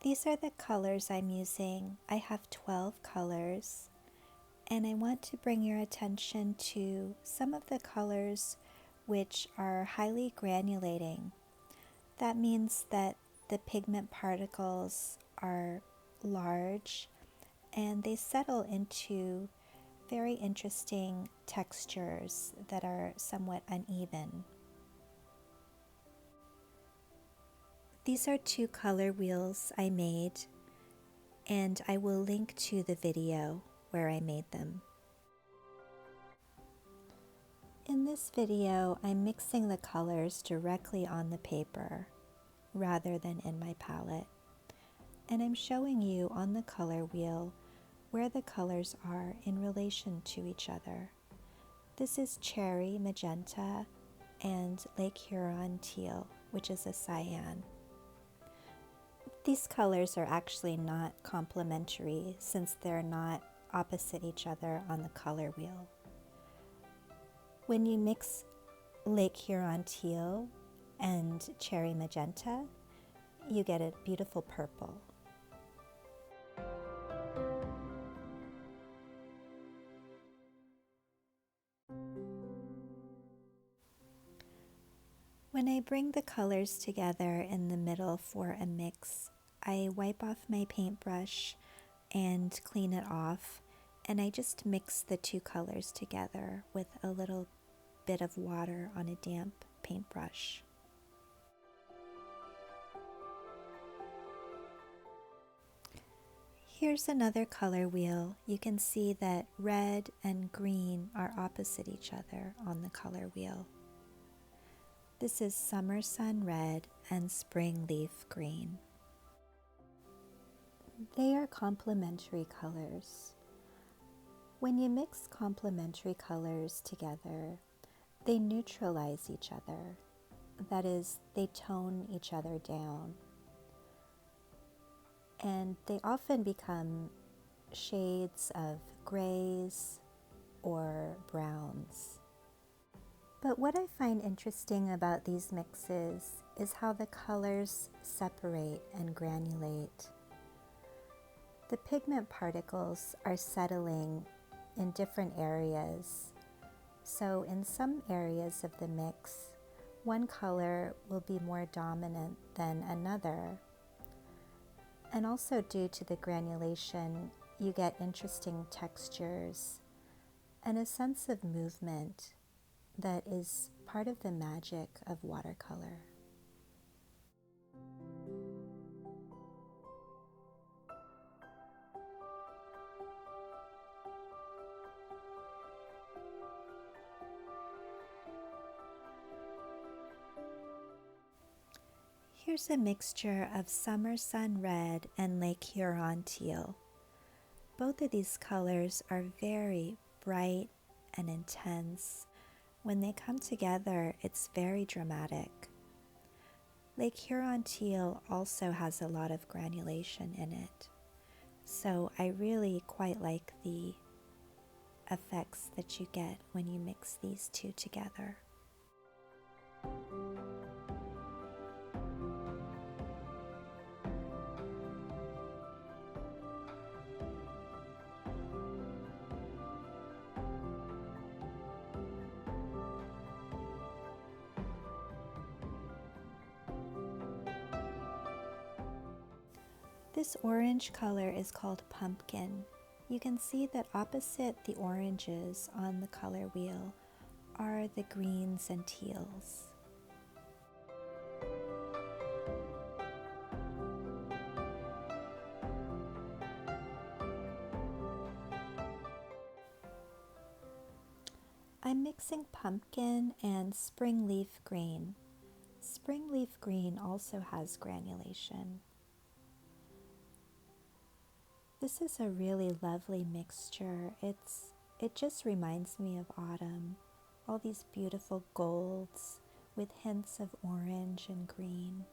These are the colors I'm using. I have 12 colors, and I want to bring your attention to some of the colors which are highly granulating. That means that the pigment particles are large and they settle into very interesting textures that are somewhat uneven. These are 2 color wheels I made, and I will link to the video where I made them. In this video, I'm mixing the colors directly on the paper rather than in my palette, and I'm showing you on the color wheel where the colors are in relation to each other. This is cherry magenta and Lake Huron teal, which is a cyan. These colors are actually not complementary since they're not opposite each other on the color wheel. When you mix Lake Huron teal and cherry magenta, you get a beautiful purple. When I bring the colors together in the middle for a mix, I wipe off my paintbrush and clean it off, and I just mix the 2 colors together with a little bit of water on a damp paintbrush. Here's another color wheel. You can see that red and green are opposite each other on the color wheel. This is summer sun red and spring leaf green. They are complementary colors. When you mix complementary colors together, they neutralize each other. That is, they tone each other down. And they often become shades of grays or browns. But what I find interesting about these mixes is how the colors separate and granulate. The pigment particles are settling in different areas. So in some areas of the mix, one color will be more dominant than another. And also due to the granulation, you get interesting textures and a sense of movement that is part of the magic of watercolor. Here's a mixture of summer sun red and Lake Huron teal. Both of these colors are very bright and intense. When they come together, it's very dramatic. Lake Huron teal also has a lot of granulation in it, so I really quite like the effects that you get when you mix these 2 together. This orange color is called pumpkin. You can see that opposite the oranges on the color wheel are the greens and teals. I'm mixing pumpkin and spring leaf green. Spring leaf green also has granulation. This is a really lovely mixture. It just reminds me of autumn. All these beautiful golds with hints of orange and green.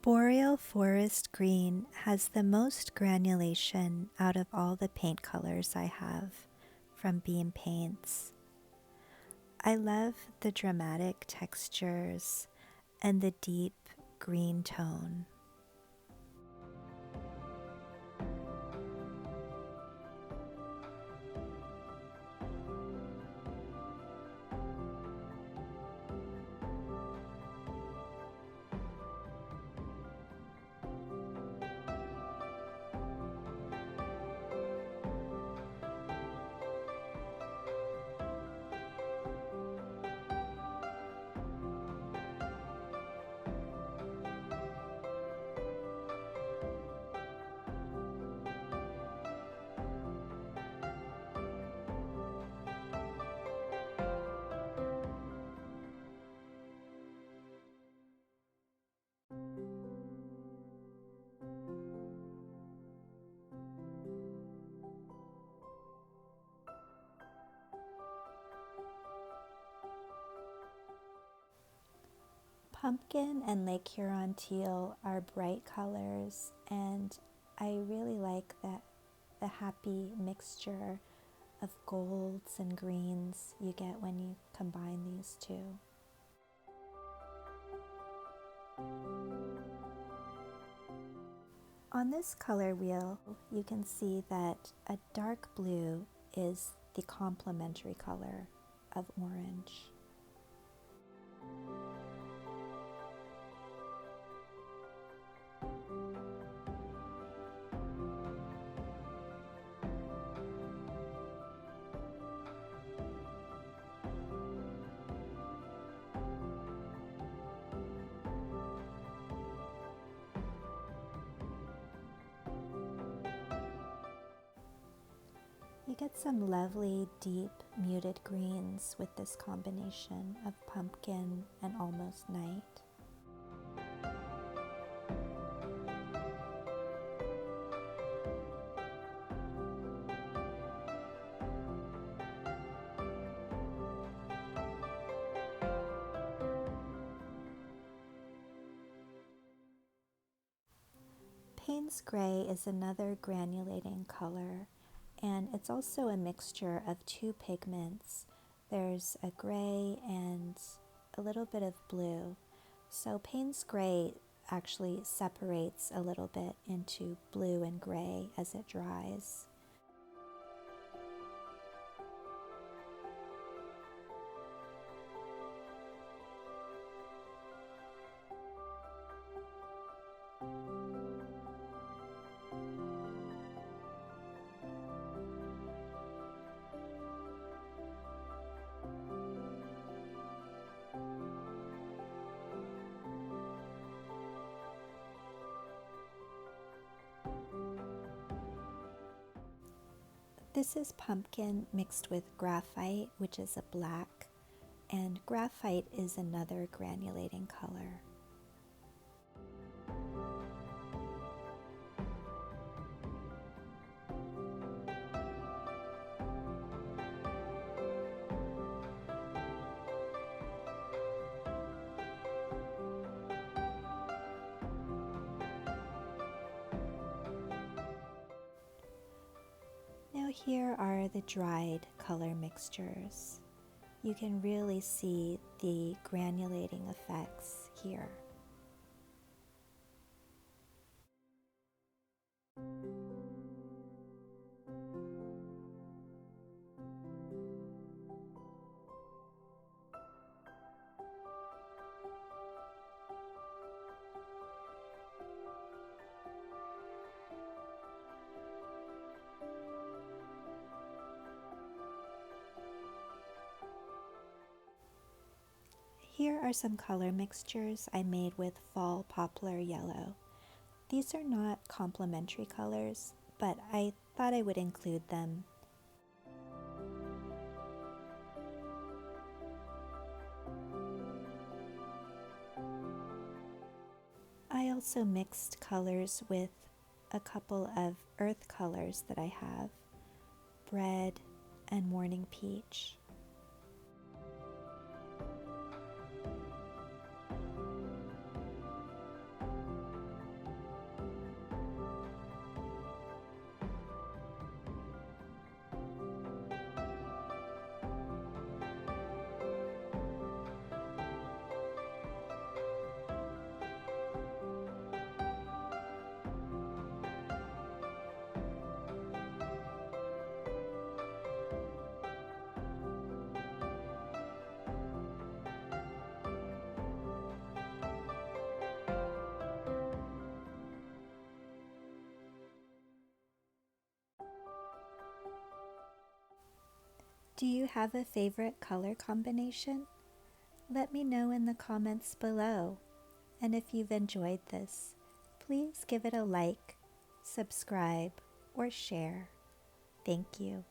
Boreal Forest Green has the most granulation out of all the paint colors I have from Beam Paints. I love the dramatic textures and the deep green tone. Pumpkin and Lake Huron teal are bright colors, and I really like the happy mixture of golds and greens you get when you combine these two. On this color wheel, you can see that a dark blue is the complementary color of orange. You get some lovely, deep, muted greens with this combination of pumpkin and almost night. Payne's Gray is another granulating color, and it's also a mixture of two pigments. There's a gray and a little bit of blue. So Payne's Gray actually separates a little bit into blue and gray as it dries. This is pumpkin mixed with graphite, which is a black, and graphite is another granulating color. Now here are the dried color mixtures. You can really see the granulating effects here. Here are some color mixtures I made with fall poplar yellow. These are not complementary colors, but I thought I would include them. I also mixed colors with a couple of earth colors that I have, Bread and Morning Peach. Do you have a favorite color combination? Let me know in the comments below. And if you've enjoyed this, please give it a like, subscribe, or share. Thank you.